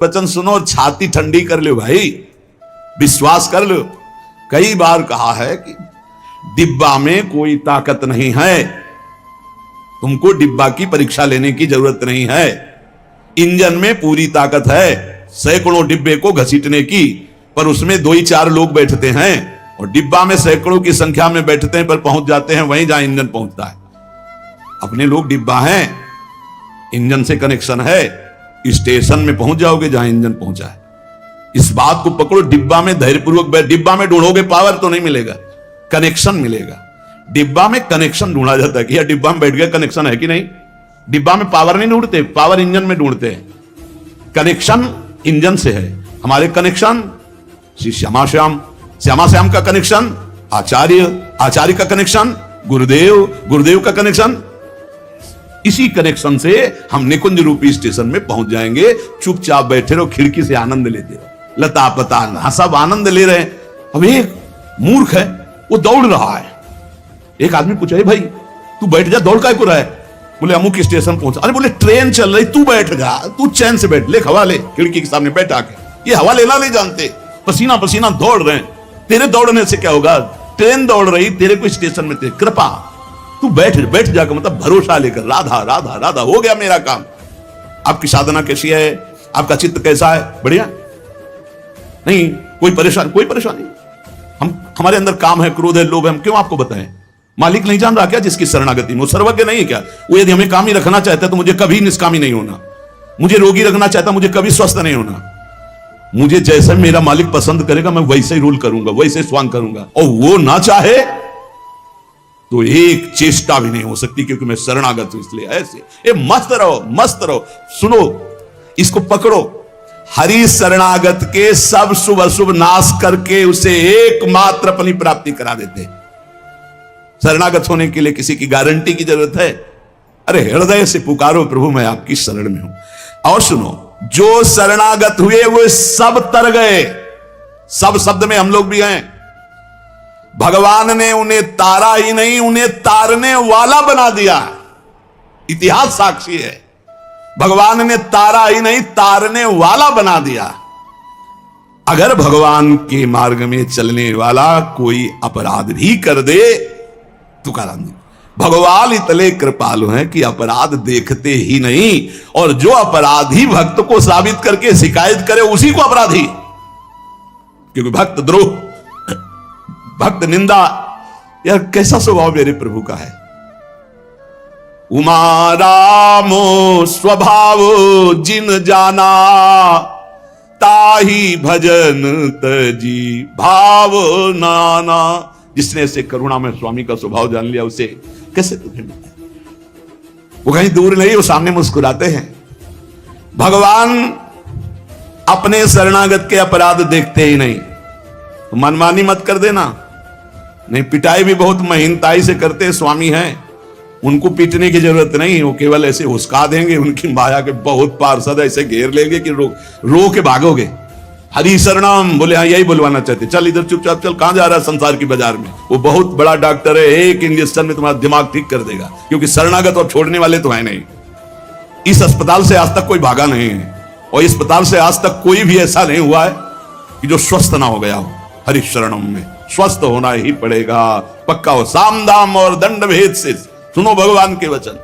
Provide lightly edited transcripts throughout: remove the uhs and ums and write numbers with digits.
वचन सुनो और छाती ठंडी कर लो भाई, विश्वास कर लो। कई बार कहा है कि डिब्बा में कोई ताकत नहीं है, तुमको डिब्बा की परीक्षा लेने की जरूरत नहीं है। इंजन में पूरी ताकत है सैकड़ों डिब्बे को घसीटने की, पर उसमें 2 ही 4 लोग बैठते हैं, और डिब्बा में सैकड़ों की संख्या में बैठते हैं पर पहुंच जाते हैं वहीं जहां इंजन पहुंचता है। अपने लोग डिब्बा हैं, इंजन से कनेक्शन है, स्टेशन में पहुंच जाओगे जहां इंजन पहुंचा है। इस बात को पकड़ो, डिब्बा में धैर्यपूर्वक बैठ, डिब्बा में ढूंढोगे पावर तो नहीं मिलेगा, कनेक्शन मिलेगा। डिब्बा में कनेक्शन ढूंढा जाता है कि यार डिब्बा में बैठ गया, कनेक्शन है कि नहीं। डिब्बा में पावर नहीं ढूंढते, पावर इंजन में ढूंढते हैं। कनेक्शन इंजन से है, हमारे कनेक्शन श्री श्यामा श्याम, श्यामा श्याम का कनेक्शन आचार्य, आचार्य का कनेक्शन गुरुदेव, गुरुदेव का कनेक्शन। इसी कनेक्शन से हम निकुंज रूपी स्टेशन में पहुंच जाएंगे। चुपचाप बैठे रहो, खिड़की से आनंद लेते रहो, लता पता सब आनंद ले रहे हैं। अब एक मूर्ख है, वो दौड़ रहा है। एक आदमी पूछा, भाई तू बैठ जा, दौड़ काय को रहा है? बोले अमुक स्टेशन पहुंचा। अरे बोले ट्रेन चल रही, तू बैठ जा, तू चैन से बैठ, ले हवा ले, खिड़की के सामने बैठ आके। ये हवा लेना नहीं जानते, पसीना पसीना दौड़ रहे हैं। तेरे दौड़ने से क्या होगा? ट्रेन दौड़ रही, तेरे को स्टेशन में तेरे कृपा, तू बैठ बैठ जाकर, मतलब भरोसा लेकर, राधा राधा राधा, हो गया मेरा काम। आपकी साधना कैसी है? आपका चित्त कैसा है? बढ़िया नहीं? कोई परेशानी? हमारे अंदर काम है, क्रोध है, लोभ है, हम क्यों आपको बताएं? मालिक नहीं जान रहा क्या जिसकी शरणागति में? वो सर्वज्ञ नहीं है क्या? वो यदि हमें कामी रखना चाहता है तो मुझे कभी निष्कामी नहीं होना, मुझे रोगी रखना चाहता, मुझे कभी स्वस्थ नहीं होना। मुझे जैसे मेरा मालिक पसंद करेगा मैं वैसे ही रूल करूंगा, वैसे स्वांग करूंगा, और वो ना चाहे तो एक चेष्टा भी नहीं हो सकती, क्योंकि मैं शरणागत हूं। इसलिए ऐसे मस्त रहो, मस्त रहो। सुनो, इसको पकड़ो, हरि शरणागत के सब शुभ अशुभ नाश करके उसे एकमात्र अपनी प्राप्ति करा देते। शरणागत होने के लिए किसी की गारंटी की जरूरत है? अरे हृदय से पुकारो, प्रभु मैं आपकी शरण में हूं। और सुनो, जो शरणागत हुए वो सब तर गए। सब शब्द में हम लोग भी हैं। भगवान ने उन्हें तारा ही नहीं, उन्हें तारने वाला बना दिया। इतिहास साक्षी है, भगवान ने तारा ही नहीं, तारने वाला बना दिया। अगर भगवान के मार्ग में चलने वाला कोई अपराध भी कर दे, तुकाराम जी, भगवान इतने कृपालु हैं कि अपराध देखते ही नहीं, और जो अपराधी भक्त को साबित करके शिकायत करे उसी को अपराधी। क्योंकि भक्त द्रोह, भक्त निंदा, यह कैसा स्वभाव मेरे प्रभु का है। उमा रामो स्वभाव जिन जाना, ताही भजन तजी भाव नाना। जिसने ऐसे करुणा में स्वामी का स्वभाव जान लिया, उसे कैसे तुझे मिलता है? वो कहीं दूर नहीं, वो सामने मुस्कुराते हैं। भगवान अपने शरणागत के अपराध देखते ही नहीं। मनमानी मत कर देना, नहीं पिटाई भी बहुत महीनताई से करते स्वामी हैं, उनको पीटने की जरूरत नहीं, वो केवल ऐसे हुस्का देंगे। उनकी माया के बहुत पार्षद ऐसे घेर लेंगे कि रो के भागोगे। हरि शरणम बोले, हाँ यही बुलवाना चाहते, चल इधर चुपचाप चल, कहां जा रहा है संसार की बाजार में? वो बहुत बड़ा डॉक्टर है, एक इंजेक्शन में तुम्हारा दिमाग ठीक कर देगा। क्योंकि शरणागत और छोड़ने वाले तो है नहीं। इस अस्पताल से आज तक कोई भागा नहीं है, और इस अस्पताल से आज तक कोई भी ऐसा नहीं हुआ है कि जो स्वस्थ ना हो गया हो। हरि शरणम में स्वस्थ होना ही पड़ेगा, पक्का हो। साम दाम और दंड भेद से सुनो भगवान के वचन।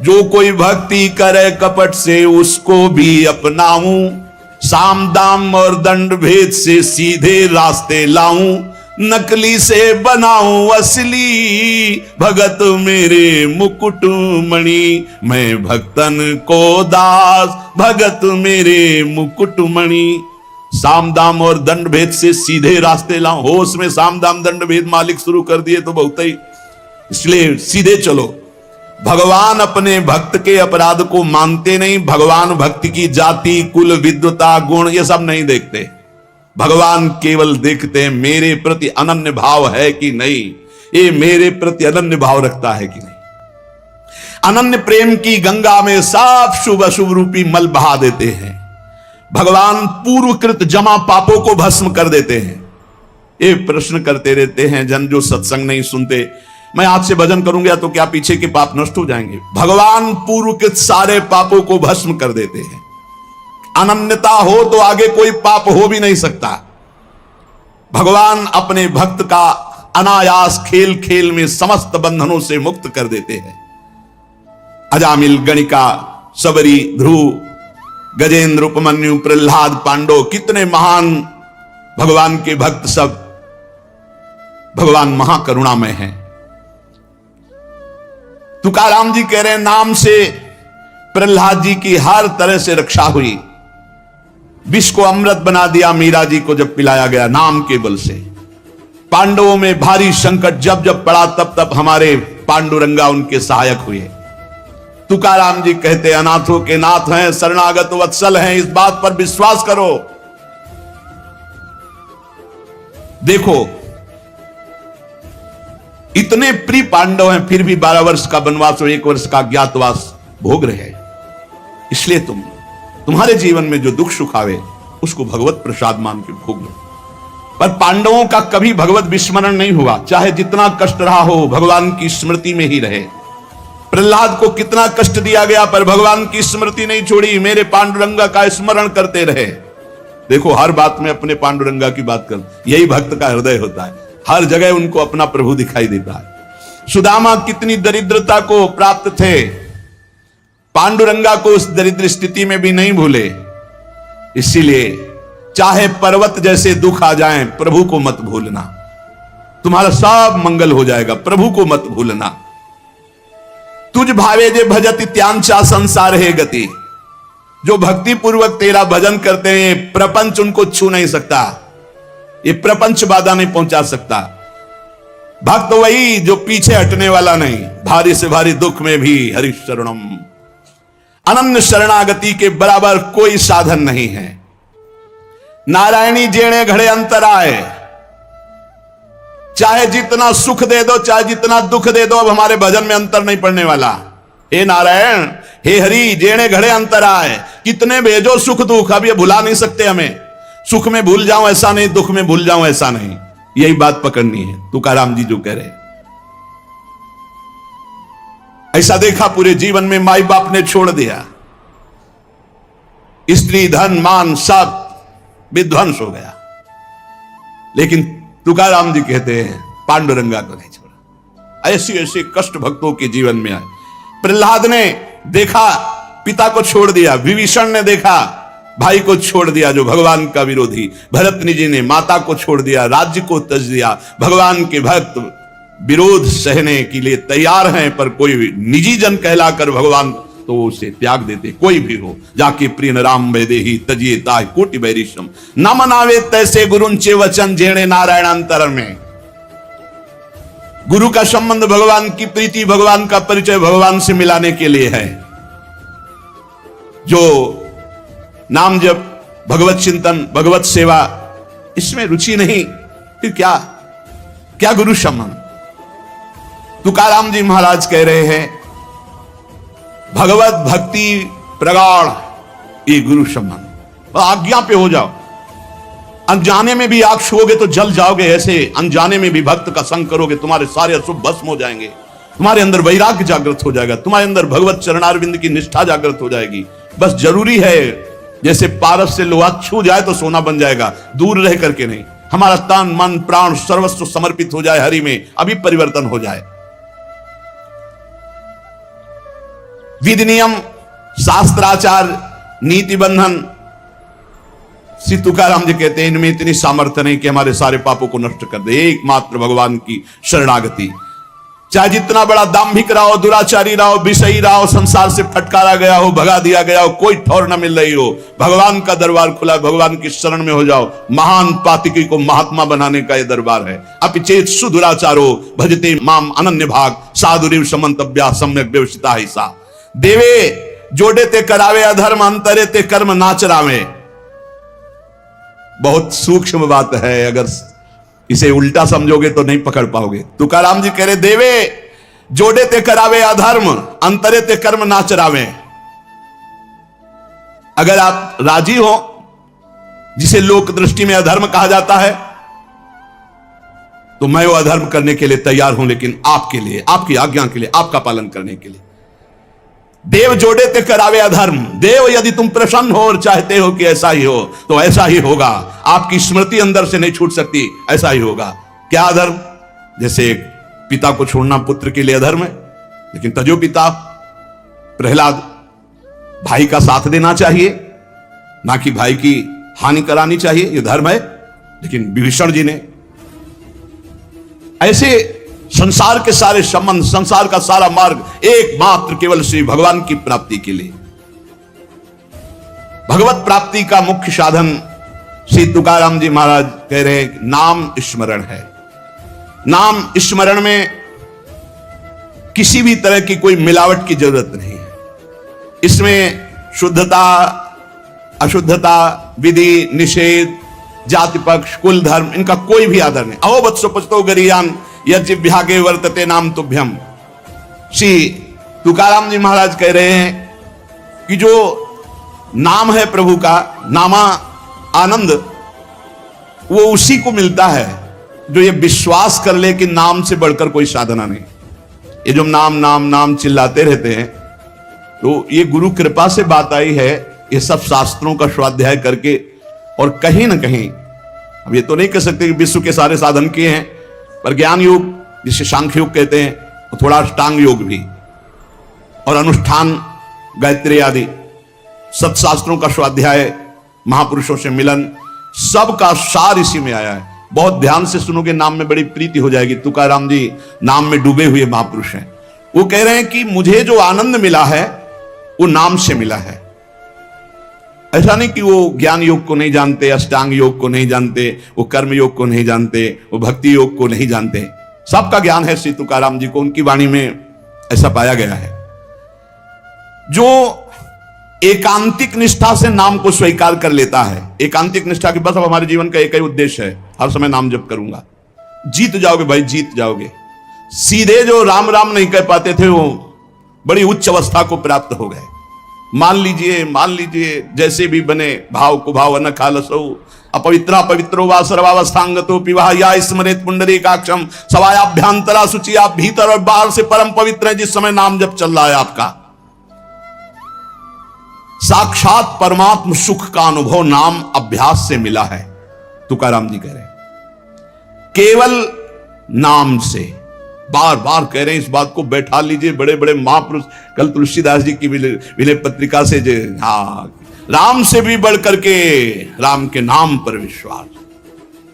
जो कोई भक्ति करे कपट से, उसको भी अपनाऊं, साम दाम और दंड भेद से सीधे रास्ते लाऊं, नकली से बनाऊं असली, भगत मेरे मुकुट मणि, मैं भक्तन को दास, भगत मेरे मुकुट मणि। साम दाम और दंड भेद से सीधे रास्ते लाऊं। होश में साम दाम दंड भेद मालिक शुरू कर दिए तो बहुत ही, इसलिए सीधे चलो। भगवान अपने भक्त के अपराध को मानते नहीं। भगवान भक्ति की जाति, कुल, विद्वता, गुण ये सब नहीं देखते। भगवान केवल देखते हैं मेरे प्रति अनन्य भाव है कि नहीं, ये मेरे प्रति अनन्य भाव रखता है कि नहीं। अनन्य प्रेम की गंगा में साफ शुभ अशुभ रूपी मल बहा देते हैं। भगवान पूर्वकृत जमा पापों को भस्म कर देते हैं। ये प्रश्न करते रहते हैं जन जो सत्संग नहीं सुनते, मैं आज से भजन करूंगा तो क्या पीछे के पाप नष्ट हो जाएंगे? भगवान पूर्व के सारे पापों को भस्म कर देते हैं। अनन्यता हो तो आगे कोई पाप हो भी नहीं सकता। भगवान अपने भक्त का अनायास खेल खेल में समस्त बंधनों से मुक्त कर देते हैं। अजामिल, गणिका, सबरी, ध्रुव, गजेंद्र, उपमन्यु, प्रहलाद, पांडव, कितने महान भगवान के भक्त, सब भगवान महाकरुणामय हैं। तुकाराम जी कह रहे हैं, नाम से प्रहलाद जी की हर तरह से रक्षा हुई। विष को अमृत बना दिया मीरा जी को जब पिलाया गया नाम के बल से। पांडवों में भारी संकट जब जब पड़ा तब तब हमारे पांडुरंगा उनके सहायक हुए। तुकाराम जी कहते, अनाथों के नाथ हैं, शरणागत वत्सल हैं, इस बात पर विश्वास करो। देखो, इतने प्रिय पांडव हैं, फिर भी 12 वर्ष का वनवास और 1 वर्ष का अज्ञातवास भोग रहे हैं। इसलिए तुम्हारे जीवन में जो दुख सुख आवे उसको भगवत प्रसाद मान के भोग लो। पर पांडवों का कभी भगवत विस्मरण नहीं हुआ, चाहे जितना कष्ट रहा हो भगवान की स्मृति में ही रहे। प्रहलाद को कितना कष्ट दिया गया पर भगवान की स्मृति नहीं छोड़ी, मेरे पांडुरंगा का स्मरण करते रहे। देखो, हर बात में अपने पांडुरंगा की बात कर, यही भक्त का हृदय होता है। हर जगह उनको अपना प्रभु दिखाई देता है। सुदामा कितनी दरिद्रता को प्राप्त थे, पांडुरंगा को उस दरिद्र स्थिति में भी नहीं भूले। इसीलिए चाहे पर्वत जैसे दुख आ जाएं, प्रभु को मत भूलना, तुम्हारा सब मंगल हो जाएगा। प्रभु को मत भूलना। तुझ भावे जे भजति त्यांचा संसार है गति। जो भक्ति पूर्वक तेरा भजन करते हैं, प्रपंच उनको छू नहीं सकता, ये प्रपंच बाधा नहीं पहुंचा सकता। भक्त वही जो पीछे हटने वाला नहीं, भारी से भारी दुख में भी हरि शरणम। अनन्य शरणागति के बराबर कोई साधन नहीं है। नारायणी जेणे घड़े अंतराय, चाहे जितना सुख दे दो चाहे जितना दुख दे दो, अब हमारे भजन में अंतर नहीं पड़ने वाला। हे नारायण, हे हरि, जेणे घड़े अंतराय, कितने भेजो सुख दुख, अब ये भुला नहीं सकते हमें। सुख में भूल जाऊं ऐसा नहीं, दुख में भूल जाऊं ऐसा नहीं, यही बात पकड़नी है। तुकाराम जी जो कह रहे, ऐसा देखा पूरे जीवन में माई बाप ने छोड़ दिया, स्त्री धन मान सब विध्वंस हो गया, लेकिन तुकाराम जी कहते हैं पांडुरंगा को नहीं छोड़ा। ऐसे ऐसे कष्ट भक्तों के जीवन में आए। प्रहलाद ने देखा पिता को छोड़ दिया, विभीषण ने देखा भाई को छोड़ दिया जो भगवान का विरोधी, भरतनी जी ने माता को छोड़ दिया, राज्य को त्यज दिया। भगवान के भक्त विरोध सहने के लिए तैयार हैं, पर कोई निजी जन कहलाकर भगवान तो उसे त्याग देते। कोई भी हो, जाके प्रिय राम वैदेही तजिए ताय कोटि बैरिशम, न मनावे तैसे गुरुंचे वचन जेणे नारायण अंतर में। गुरु का संबंध भगवान की प्रीति, भगवान का परिचय भगवान से मिलाने के लिए है। जो नाम जप, भगवत चिंतन, भगवत सेवा, इसमें रुचि नहीं, फिर क्या क्या गुरु संबंध। तुकाराम जी महाराज कह रहे हैं भगवत भक्ति प्रगाढ़, ये गुरु संबंध। आज्ञा पे हो जाओ, अनजाने में भी आग छुओगे तो जल जाओगे, ऐसे अनजाने में भी भक्त का संग करोगे तुम्हारे सारे अशुभ भस्म हो जाएंगे, तुम्हारे अंदर वैराग्य जागृत हो जाएगा, तुम्हारे अंदर भगवत चरणारविंद की निष्ठा जागृत हो जाएगी। बस जरूरी है जैसे पारस से लोहा छू जाए तो सोना बन जाएगा, दूर रह करके नहीं। हमारा तन मन प्राण सर्वस्व समर्पित हो जाए हरि में, अभी परिवर्तन हो जाए। विधि नियम शास्त्राचार नीति बंधन, श्री तुकाराम जी कहते हैं इनमें इतनी सामर्थ्य नहीं कि हमारे सारे पापों को नष्ट कर दे। एकमात्र भगवान की शरणागति, चाहे जितना बड़ा दाम्भिक रहा हो, दुराचारी रहा हो, विषयी रहा हो, संसार से फटकारा गया हो, भगा दिया गया हो, कोई ठौर न मिल रही हो, भगवान का दरबार खुला, भगवान की शरण में हो जाओ। महान पातिकी को महात्मा बनाने का यह दरबार है। अपिचेत सुदुराचारो भजते माम अनन्य भाग, साधुरिव समंतव्या सम्यक व्यवसिता ही सा। देवे जोड़े ते करावे अधर्म, अंतरे ते कर्म नाचरावे। बहुत सूक्ष्म बात है, अगर इसे उल्टा समझोगे तो नहीं पकड़ पाओगे। तुकाराम जी कह रहे देवे जोड़े ते करावे अधर्म, अंतरे ते कर्म नाचरावे। अगर आप राजी हो, जिसे लोक दृष्टि में अधर्म कहा जाता है, तो मैं वो अधर्म करने के लिए तैयार हूं, लेकिन आपके लिए, आपकी आज्ञा के लिए, आपका पालन करने के लिए। देव जोड़े ते करावे अधर्म। देव यदि तुम प्रसन्न हो और चाहते हो कि ऐसा ही हो तो ऐसा ही होगा। आपकी स्मृति अंदर से नहीं छूट सकती, ऐसा ही होगा। क्या अधर्म? जैसे एक पिता को छोड़ना पुत्र के लिए अधर्म है, लेकिन तजो पिता प्रहलाद, भाई का साथ देना चाहिए, ना कि भाई की हानि करानी चाहिए, यह धर्म है। लेकिन विभीषण जी ने ऐसे संसार के सारे संबंध, संसार का सारा मार्ग एकमात्र केवल श्री भगवान की प्राप्ति के लिए, भगवत प्राप्ति का मुख्य साधन श्री तुकाराम जी महाराज कह रहे हैं नाम स्मरण है। नाम स्मरण में किसी भी तरह की कोई मिलावट की जरूरत नहीं है। इसमें शुद्धता, अशुद्धता, विधि निषेध, जाति पक्ष, कुल धर्म, इनका कोई भी आदर नहीं। अहो वत्सो पचतो गरियान यज्ञ वर्तते नाम तुभ्यम। श्री तुकाराम जी महाराज कह रहे हैं कि जो नाम है प्रभु का, नामा आनंद, वो उसी को मिलता है जो ये विश्वास कर ले कि नाम से बढ़कर कोई साधना नहीं। ये जो नाम नाम नाम चिल्लाते रहते हैं, तो ये गुरु कृपा से बात आई है। ये सब शास्त्रों का स्वाध्याय करके, और कहीं ना कहीं, अब ये तो नहीं कह सकते कि विश्व के सारे साधन किए हैं, पर ज्ञान योग जिसे सांख्य योग कहते हैं, और थोड़ा अष्टांग योग भी, और अनुष्ठान, गायत्री आदि सत्शास्त्रों का स्वाध्याय, महापुरुषों से मिलन, सबका सार इसी में आया है। बहुत ध्यान से सुनोगे, नाम में बड़ी प्रीति हो जाएगी। तुकाराम जी नाम में डूबे हुए महापुरुष हैं। वो कह रहे हैं कि मुझे जो आनंद मिला है वो नाम से मिला है। ऐसा नहीं कि वो ज्ञान योग को नहीं जानते, अष्टांग योग को नहीं जानते, वो कर्म योग को नहीं जानते, वो भक्ति योग को नहीं जानते। सबका ज्ञान है श्री तुकाराम जी को, उनकी वाणी में ऐसा पाया गया है। जो एकांतिक निष्ठा से नाम को स्वीकार कर लेता है, एकांतिक निष्ठा के बस अब हमारे जीवन का एक ही उद्देश्य है, हर समय नाम जप करूंगा, जीत जाओगे भाई, जीत जाओगे। सीधे जो राम राम नहीं कह पाते थे, वो बड़ी उच्च अवस्था को प्राप्त हो गए। मान लीजिए जैसे भी बने, भाव को भाव न खालसो, अपवित्रा पवित्रो वा सर्वावस्थांगतो पिवा या स्मरेत पुंडरीकाक्षम सवायाभ्यांतरा शुचि। आप भीतर और बाहर से परम पवित्र है जिस समय नाम जप चल रहा है आपका। साक्षात परमात्म सुख का अनुभव नाम अभ्यास से मिला है, तुकाराम जी कह रहे हैं। केवल नाम से, बार बार कह रहे हैं इस बात को, बैठा लीजिए। बड़े बड़े महापुरुष, कल तुलसीदास जी की विनय पत्रिका से जो, हाँ, राम से भी बढ़कर के राम के नाम पर विश्वास,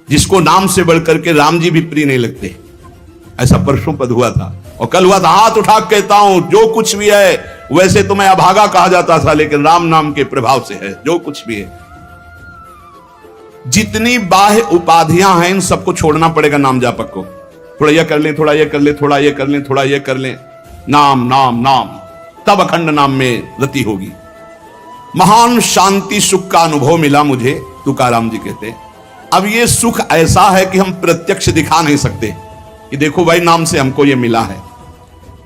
जिसको नाम से बढ़कर के राम जी भी प्रिय नहीं लगते, ऐसा परसों पद हुआ था। और कल हुआ था, हाथ उठा कहता हूं जो कुछ भी है, वैसे तो मैं अभागा कहा जाता था, लेकिन राम नाम के प्रभाव से है जो कुछ भी है। जितनी बाह्य उपाधियां हैं, इन सबको छोड़ना पड़ेगा नाम जापक को। थोड़ा ये कर लें, थोड़ा ये कर लें, थोड़ा ये कर लें, थोड़ा ये कर लें, नाम नाम नाम, तब अखंड नाम में रति होगी। महान शांति सुख का अनुभव मिला मुझे, तुकाराम जी कहते। अब ये सुख ऐसा है कि हम प्रत्यक्ष दिखा नहीं सकते कि देखो भाई नाम से हमको ये मिला है।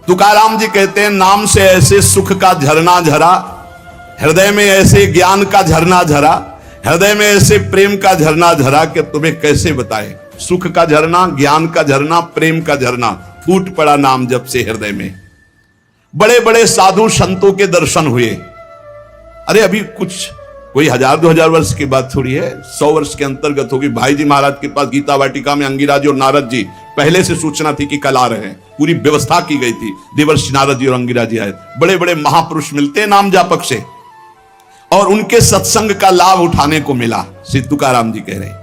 तुकाराम जी कहते हैं नाम से ऐसे सुख का झरना झरा, हृदय में ऐसे ज्ञान का झरना झरा, हृदय में ऐसे प्रेम का झरना झरा कि तुम्हें कैसे बताए। सुख का झरना, ज्ञान का झरना, प्रेम का झरना फूट पड़ा नाम जब से हृदय में। बड़े बड़े साधु संतों के दर्शन हुए। अरे अभी कुछ कोई 1000-2000 वर्ष की बात थोड़ी है, 100 वर्ष के अंतर्गत होगी। भाई जी महाराज के पास गीता वाटिका में अंगिरा जी और नारद जी, पहले से सूचना थी कि कल आ रहे हैं, पूरी व्यवस्था की गई थी। देवर्षि नारद जी और अंगिरा जी आए। बड़े बड़े महापुरुष मिलते हैं नाम जापक से, और उनके सत्संग का लाभ उठाने को मिला। श्री तुकाराम जी कह रहे हैं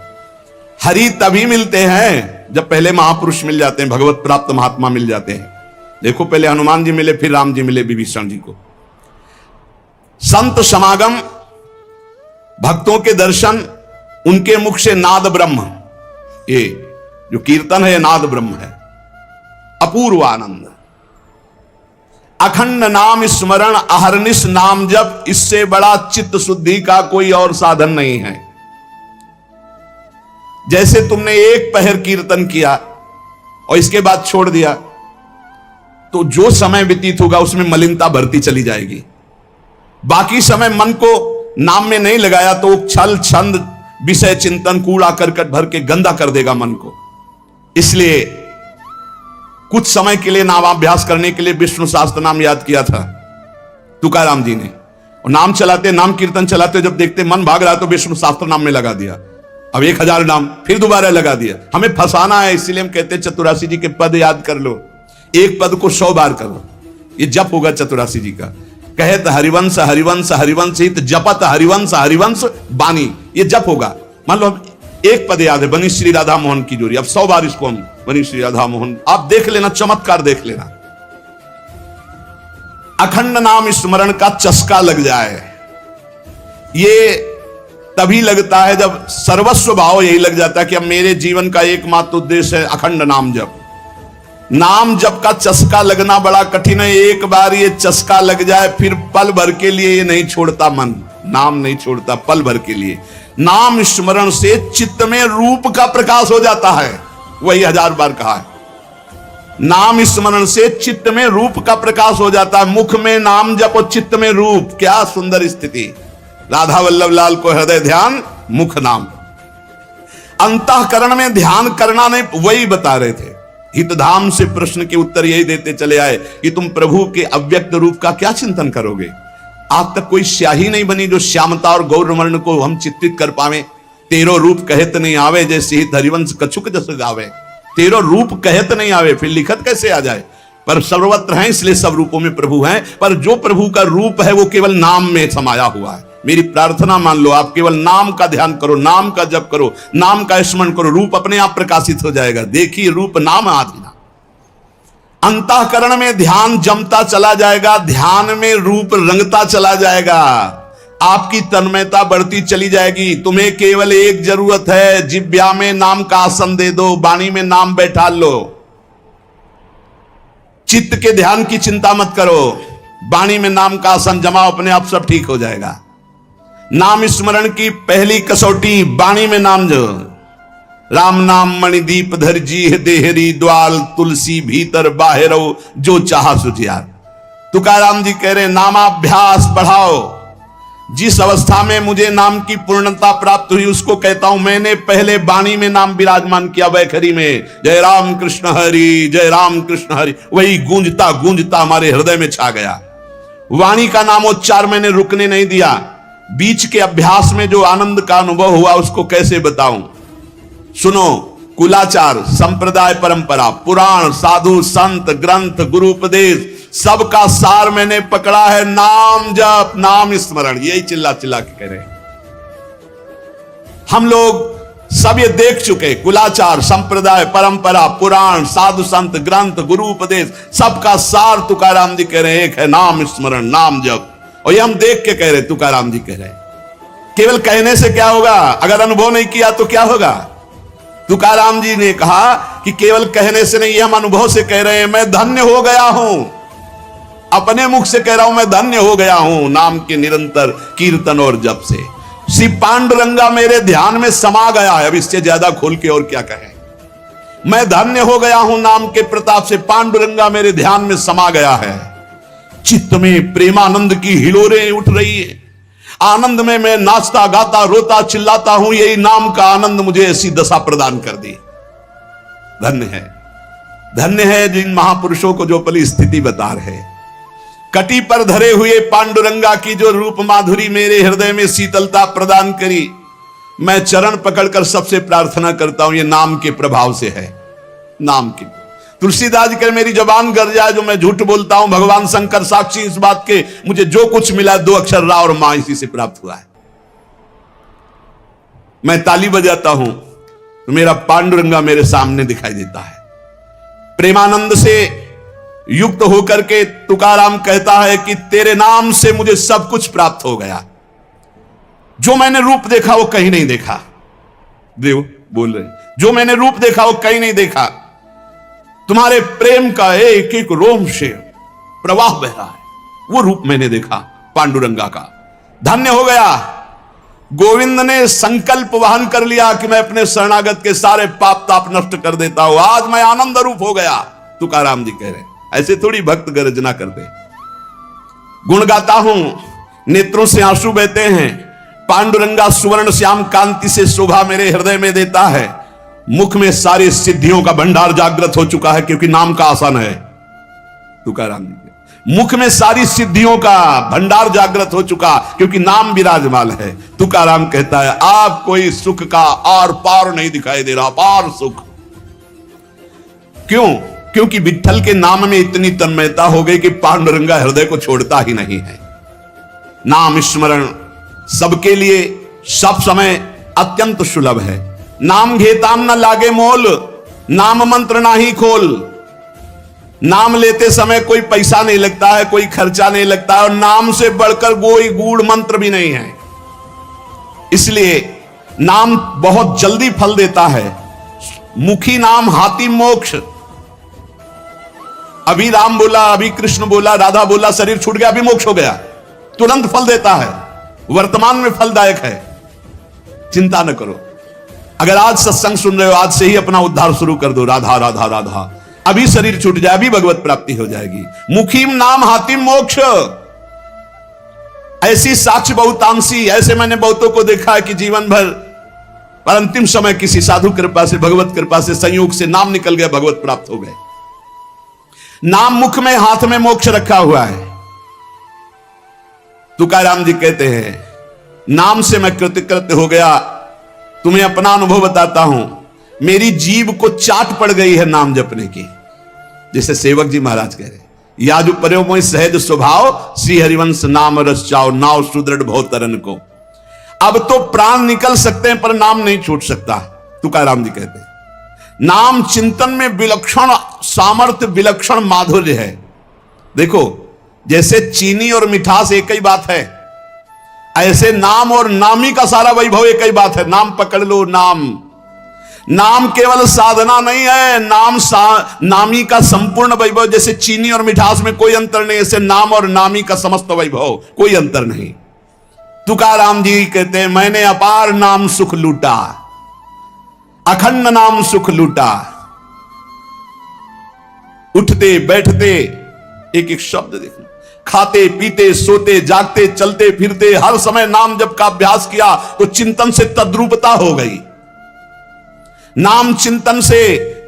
हरि तभी मिलते हैं जब पहले महापुरुष मिल जाते हैं, भगवत प्राप्त महात्मा मिल जाते हैं। देखो पहले हनुमान जी मिले, फिर राम जी मिले विभीषण जी को। संत समागम, भक्तों के दर्शन, उनके मुख से नाद ब्रह्म, ये जो कीर्तन है ये नाद ब्रह्म है। अपूर्व आनंद, अखंड नाम स्मरण, अहरनिश नाम जप, इससे बड़ा चित्त शुद्धि का कोई और साधन नहीं है। जैसे तुमने एक पहर कीर्तन किया और इसके बाद छोड़ दिया, तो जो समय व्यतीत होगा उसमें मलिनता बढ़ती चली जाएगी। बाकी समय मन को नाम में नहीं लगाया तो छल छंद विषय चिंतन कूड़ा करकट भर के गंदा कर देगा मन को। इसलिए कुछ समय के लिए नामाभ्यास करने के लिए विष्णु सहस्त्र नाम याद किया था, तुकाराम जी ने। और नाम चलाते, नाम कीर्तन चलाते, जब देखते मन भाग रहा तो विष्णु शास्त्र नाम में लगा दिया। अब 1000 नाम फिर दोबारा लगा दिया। हमें फंसाना है, इसलिए हम कहते हैं चतुरासी जी के पद याद कर लो, एक पद को 100 बार करो, ये जप होगा चतुरासी जी का। कहत हरिवंश हरिवंश हरिवंश हित, जपत हरिवंश हरिवंश बानी, ये जप होगा। मान लो एक पद याद है, बनी श्री राधा मोहन की जोड़ी, अब 100 बार इसको हम बनी श्री राधा मोहन, आप देख लेना, चमत्कार देख लेना। अखंड नाम स्मरण का चस्का लग जाए, ये तभी लगता है जब सर्वस्व भाव यही लग जाता है कि अब मेरे जीवन का एकमात्र उद्देश्य है अखंड नाम जप। नाम जप का चस्का लगना बड़ा कठिन है। एक बार ये चस्का लग जाए फिर पल भर के लिए ये नहीं छोड़ता, मन नाम नहीं छोड़ता पल भर के लिए। नाम स्मरण से चित्त में रूप का प्रकाश हो जाता है, वही 1000 बार कहा है। नाम स्मरण से चित्त में रूप का प्रकाश हो जाता है। मुख में नाम जप और चित्त में रूप, क्या सुंदर स्थिति। राधा वल्लभ लाल को हृदय ध्यान मुख नाम। अंतःकरण में ध्यान करना नहीं, वही बता रहे थे। हितधाम से प्रश्न के उत्तर यही देते चले आए कि तुम प्रभु के अव्यक्त रूप का क्या चिंतन करोगे। आज तक कोई स्याही नहीं बनी जो श्यामता और गौरवर्ण को हम चित्रित कर पावे। तेरो रूप कहत नहीं आवे, जैसे हित हरिवंश कछुक जस गावे। तेरो रूप कहत नहीं आवे, फिर लिखत कैसे आ जाए। पर सर्वत्र हैं, इसलिए सब रूपों में प्रभु हैं। पर जो प्रभु का रूप है वो केवल नाम में समाया हुआ है। मेरी प्रार्थना मान लो, आप केवल नाम का ध्यान करो, नाम का जप करो, नाम का स्मरण करो, रूप अपने आप प्रकाशित हो जाएगा। देखिए रूप नाम आदि। अंतःकरण में ध्यान जमता चला जाएगा, ध्यान में रूप रंगता चला जाएगा, आपकी तन्मयता बढ़ती चली जाएगी। तुम्हें केवल एक जरूरत है, जिब्या में नाम का आसन दे दो, वाणी में नाम बैठा लो। चित्त के ध्यान की चिंता मत करो, वाणी में नाम का आसन जमाओ, अपने आप सब ठीक हो जाएगा। नाम स्मरण की पहली कसौटी वाणी में नाम जो। राम नाम मणिदीप धर जी देहरी, द्वाल तुलसी भीतर बाहर जो चाह सुझियार। तुकाराम जी कह रहे नामाभ्यास बढ़ाओ। जिस अवस्था में मुझे नाम की पूर्णता प्राप्त हुई उसको कहता हूं मैंने पहले वाणी में नाम विराजमान किया, वैखरी में जय राम कृष्ण हरि, जय राम कृष्ण हरि, वही गूंजता गूंजता हमारे हृदय में छा गया। वाणी का नामोच्चार मैंने रुकने नहीं दिया। बीच के अभ्यास में जो आनंद का अनुभव हुआ उसको कैसे बताऊं। सुनो, कुलाचार, संप्रदाय, परंपरा, पुराण, साधु, संत, ग्रंथ, गुरु उपदेश, सबका सार मैंने पकड़ा है। नाम जप, नाम स्मरण, यही चिल्ला चिल्ला के कह रहे हैं। हम लोग सब ये देख चुके, कुलाचार, संप्रदाय, परंपरा, पुराण, साधु, संत, ग्रंथ, गुरु उपदेश, सबका सार तुकाराम जी कह रहे हैं एक है नाम स्मरण, नाम जप। और ये हम देख के कह रहे, तुकाराम जी कह रहे। केवल कहने से क्या होगा, अगर अनुभव नहीं किया तो क्या होगा। तुकाराम जी ने कहा कि केवल कहने से नहीं, ये हम अनुभव से कह रहे हैं। मैं धन्य हो गया हूं, अपने मुख से कह रहा हूं, मैं धन्य हो गया हूं नाम के निरंतर कीर्तन और जप से। श्री पांडुरंगा मेरे ध्यान में समा गया है, अब इससे ज्यादा खोल के और क्या कहें। मैं धन्य हो गया हूं नाम के प्रताप से, पांडुरंगा मेरे ध्यान में समा गया है। चित्त में प्रेमानंद की हिलोरें उठ रही है। आनंद में मैं नाचता गाता रोता चिल्लाता हूं। यही नाम का आनंद मुझे ऐसी दशा प्रदान कर दी। धन्य है, धन्य है जिन महापुरुषों को जो पली स्थिति बता रहे। कटी पर धरे हुए पांडुरंगा की जो रूप माधुरी मेरे हृदय में शीतलता प्रदान करी। मैं चरण पकड़कर सबसे प्रार्थना करता हूं, ये नाम के प्रभाव से है। नाम की तुलसीदास जी कहे मेरी जबान गर जाए जो मैं झूठ बोलता हूं, भगवान शंकर साक्षी इस बात के, मुझे जो कुछ मिला 2 अक्षर रा और मां इसी से प्राप्त हुआ है। मैं ताली बजाता हूं तो मेरा पांडुरंगा मेरे सामने दिखाई देता है। प्रेमानंद से युक्त होकर के तुकाराम कहता है कि तेरे नाम से मुझे सब कुछ प्राप्त हो गया। जो मैंने रूप देखा वो कहीं नहीं देखा। देव बोल रहे, जो मैंने रूप देखा वो कहीं नहीं देखा। तुम्हारे प्रेम का एक एक रोम से प्रवाह बह रहा है, वो रूप मैंने देखा पांडुरंगा का। धन्य हो गया। गोविंद ने संकल्प वहन कर लिया कि मैं अपने शरणागत के सारे पाप ताप नष्ट कर देता हूं। आज मैं आनंद रूप हो गया, तुकाराम जी कह रहे। ऐसे थोड़ी भक्त गर्जना कर दे। गुण गाता हूं, नेत्रों से आंसू बहते हैं। पांडुरंगा सुवर्ण श्याम कांति से शोभा मेरे हृदय में देता है। मुख में सारी सिद्धियों का भंडार जागृत हो चुका है, क्योंकि नाम का आसन है। तुकाराम जी मुख में सारी सिद्धियों का भंडार जागृत हो चुका, क्योंकि नाम विराजमान है। तुकाराम कहता है आप कोई सुख का आर पार नहीं दिखाई दे रहा, पार सुख। क्यों? क्योंकि विठ्ठल के नाम में इतनी तन्मयता हो गई कि पांडुरंगा हृदय को छोड़ता ही नहीं है। नाम स्मरण सबके लिए सब समय अत्यंत सुलभ है। नाम घेताम न लागे मोल, नाम मंत्र ना ही खोल। नाम लेते समय कोई पैसा नहीं लगता है, कोई खर्चा नहीं लगता है, और नाम से बढ़कर कोई गूढ़ मंत्र भी नहीं है। इसलिए नाम बहुत जल्दी फल देता है। मुखी नाम हाथी मोक्ष। अभी राम बोला, अभी कृष्ण बोला, राधा बोला, शरीर छूट गया, अभी मोक्ष हो गया, तुरंत फल देता है, वर्तमान में फलदायक है। चिंता न करो। अगर आज सत्संग सुन रहे हो, आज से ही अपना उद्धार शुरू कर दो। राधा राधा राधा, अभी शरीर छूट जाए, अभी भगवत प्राप्ति हो जाएगी। मुखीम नाम हातिम मोक्ष। ऐसी साक्ष्य बहुतांशी, ऐसे मैंने बहुतों को देखा है कि जीवन भर पर अंतिम समय किसी साधु कृपा से, भगवत कृपा से, संयोग से नाम निकल गया, भगवत प्राप्त हो गए। नाम मुख में, हाथ में मोक्ष रखा हुआ है। तुकाराम जी कहते हैं नाम से मैं कृतकृत्य हो गया। तुम्हें अपना अनुभव बताता हूं, मेरी जीभ को चाट पड़ गई है नाम जपने की। जैसे सेवक जी महाराज कह रहे, या जो पर्यो मोहि सहज स्वभाव, श्री हरिवंश नाम रस चाओ, नाव सुदृढ़ भव तरन को। अब तो प्राण निकल सकते हैं पर नाम नहीं छूट सकता। तुकाराम जी कहते हैं नाम चिंतन में विलक्षण सामर्थ्य, विलक्षण माधुर्य है। देखो जैसे चीनी और मिठास एक ही बात है, ऐसे नाम और नामी का सारा वैभव एक ही बात है। नाम पकड़ लो। नाम केवल साधना नहीं है, नामी का संपूर्ण वैभव। जैसे चीनी और मिठास में कोई अंतर नहीं, ऐसे नाम और नामी का समस्त वैभव, कोई अंतर नहीं। तुकाराम जी कहते हैं मैंने अपार नाम सुख लूटा, अखंड नाम सुख लूटा। उठते बैठते एक एक शब्द देखो, खाते पीते सोते जागते चलते फिरते हर समय नाम जप का अभ्यास किया तो चिंतन से तद्रूपता हो गई। नाम चिंतन से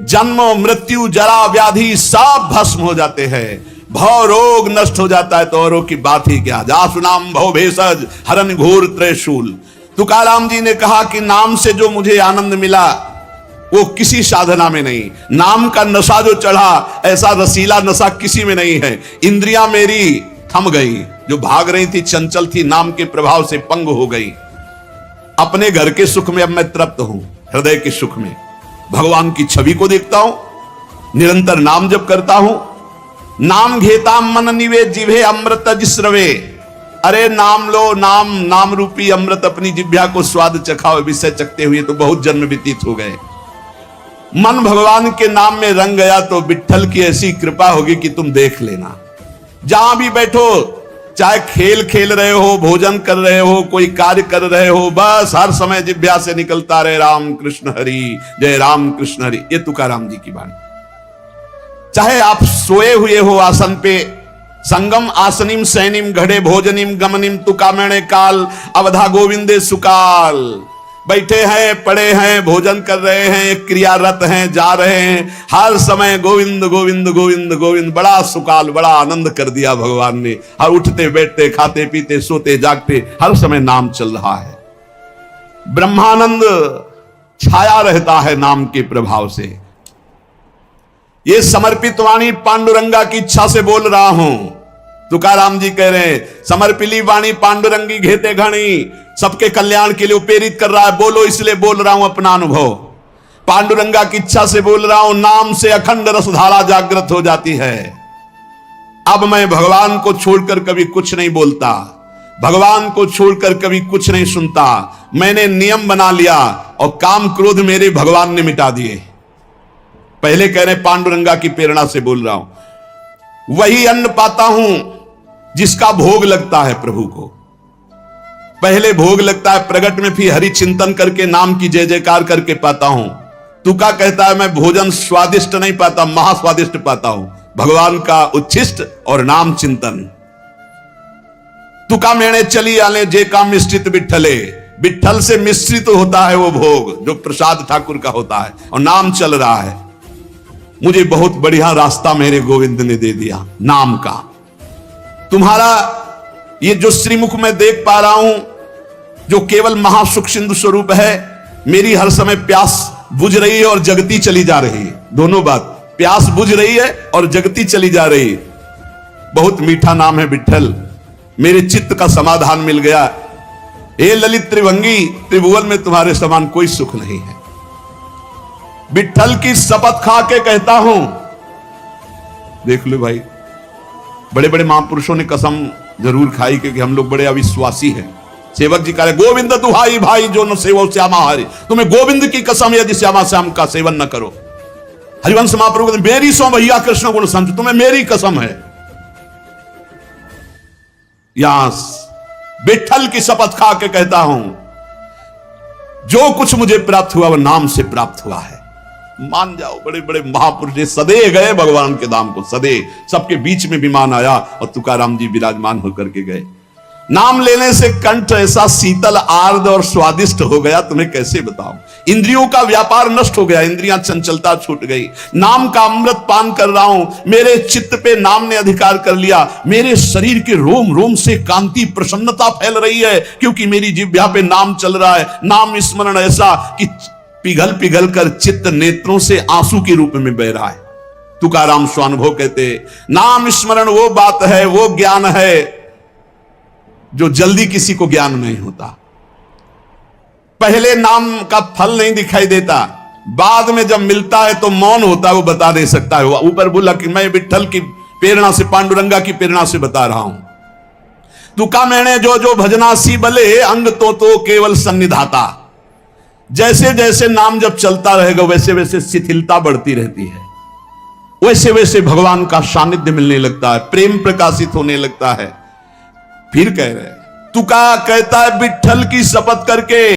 जन्म मृत्यु जरा व्याधि सब भस्म हो जाते हैं, भव रोग नष्ट हो जाता है। तो औरों की बात ही क्या, जासु नाम भव भेषज हरन घोर त्रिशूल। तुकाराम जी ने कहा कि नाम से जो मुझे आनंद मिला वो किसी साधना में नहीं। नाम का नशा जो चढ़ा, ऐसा रसीला नशा किसी में नहीं है। इंद्रियां मेरी थम गई, जो भाग रही थी चंचल थी, नाम के प्रभाव से पंग हो गई। अपने घर के सुख में अब मैं तृप्त हूं, हृदय के सुख में भगवान की छवि को देखता हूं, निरंतर नाम जप करता हूं। नाम घेता मन निवे जिभे अमृत जिस्रवे। अरे नाम लो, नाम रूपी अमृत अपनी जिह्वा को स्वाद चखाओ। विषय चखते हुए तो बहुत जन्म व्यतीत हो गए। मन भगवान के नाम में रंग गया तो विठ्ठल की ऐसी कृपा होगी कि तुम देख लेना। जहां भी बैठो, चाहे खेल खेल रहे हो, भोजन कर रहे हो, कोई कार्य कर रहे हो, बस हर समय जिह्वा से निकलता रहे राम कृष्ण हरि, जय राम कृष्ण हरि। ये तुकाराम जी की बात। चाहे आप सोए हुए हो आसन पे, संगम आसनिम सैनिम घड़े भोजनिम गमनिम तुकामेणे काल अवधा गोविंदे सुकाल। बैठे हैं, पड़े हैं, भोजन कर रहे हैं, क्रियारत हैं, जा रहे हैं, हर समय गोविंद गोविंद गोविंद गोविंद। बड़ा सुकाल, बड़ा आनंद कर दिया भगवान ने। हर उठते बैठते खाते पीते सोते जागते हर समय नाम चल रहा है। ब्रह्मानंद छाया रहता है नाम के प्रभाव से। ये समर्पित वाणी पांडुरंगा की इच्छा से बोल रहा हूं। तुकाराम जी कह रहे हैं समर्पिली वाणी पांडुरंगी घेते घणी, सबके कल्याण के लिए प्रेरित कर रहा है। बोलो इसलिए बोल रहा हूं अपना अनुभव, पांडुरंगा की इच्छा से बोल रहा हूं। नाम से अखंड रसधारा जागृत हो जाती है। अब मैं भगवान को छोड़कर कभी कुछ नहीं बोलता, भगवान को छोड़कर कभी कुछ नहीं सुनता। मैंने नियम बना लिया और काम क्रोध मेरे भगवान ने मिटा दिए। पहले कह रहे पांडुरंगा की प्रेरणा से बोल रहा हूं। वही अन्न पाता हूं जिसका भोग लगता है प्रभु को। पहले भोग लगता है प्रगट में, फिर हरि चिंतन करके नाम की जय जयकार करके पाता हूं। तुका कहता है मैं भोजन स्वादिष्ट नहीं पाता, महास्वादिष्ट पाता हूं। भगवान का उच्छिष्ट और नाम चिंतन। तुका मेणे चली आले जे का मिश्रित विठ्ठले। विठ्ठल से मिश्रित होता है वो भोग जो प्रसाद ठाकुर का होता है, और नाम चल रहा है। मुझे बहुत बढ़िया रास्ता मेरे गोविंद ने दे दिया नाम का। तुम्हारा ये जो श्रीमुख मैं देख पा रहा हूं, जो केवल महासुख सिंधु स्वरूप है, मेरी हर समय प्यास बुझ रही है और जगती चली जा रही है। दोनों बात, प्यास बुझ रही है और जगती चली जा रही है। बहुत मीठा नाम है विठ्ठल, मेरे चित्त का समाधान मिल गया। हे ललित त्रिभंगी, त्रिभुवन में तुम्हारे समान कोई सुख नहीं है। विठ्ठल की शपथ खा के कहता हूं, देख लो भाई, बड़े बड़े महापुरुषों ने कसम जरूर खाई, क्योंकि हम लोग बड़े अविश्वासी हैं। सेवक जी कह रहे, गोविंद दुहाई भाई जो न सेवो श्यामा हरि, तुम्हें गोविंद की कसम यदि श्यामा श्याम का सेवन न करो। हरिवंश महाप्रभु कहते, मेरी सो भैया कृष्ण गुण संत, तुम्हें मेरी कसम है। यहां विठ्ठल की शपथ खा के कहता हूं, जो कुछ मुझे प्राप्त हुआ वह नाम से प्राप्त हुआ है। मान जाओ, बड़े बड़े महापुरुष ने सदे गए भगवान के धाम को, सदे सबके बीच में विमान आया और तुकाराम जी विराजमान होकर के गए। नाम लेने से कंठ ऐसा शीतल आर्द्र और स्वादिष्ट हो गया, तुम्हें कैसे बताऊं। इंद्रियों का व्यापार नष्ट हो गया, इंद्रियां चंचलता छूट गई। नाम का अमृत पान कर रहा हूं, मेरे चित्त पे नाम ने अधिकार कर लिया। मेरे शरीर के रोम रोम से कांति प्रसन्नता फैल रही है, क्योंकि मेरी जिह्वा पे नाम चल रहा है। नाम स्मरण ऐसा कि पिघल पिघल कर चित्त नेत्रों से आंसू के रूप में बह रहा है। तुकाराम स्वानुभव कहते, नाम स्मरण वो बात है, वो ज्ञान है जो जल्दी किसी को ज्ञान नहीं होता। पहले नाम का फल नहीं दिखाई देता, बाद में जब मिलता है तो मौन होता है, वो बता नहीं सकता है। ऊपर बोला कि मैं विठ्ठल की प्रेरणा से, पांडुरंगा की प्रेरणा से बता रहा हूं। तुका मैंने जो जो भजना सी बले, अंग तो केवल सन्निधाता। जैसे जैसे नाम जब चलता रहेगा वैसे वैसे शिथिलता बढ़ती रहती है, वैसे वैसे भगवान का सानिध्य मिलने लगता है, प्रेम प्रकाशित होने लगता है। फिर कह रहे, तुका कहता है विठ्ठल की शपथ करके,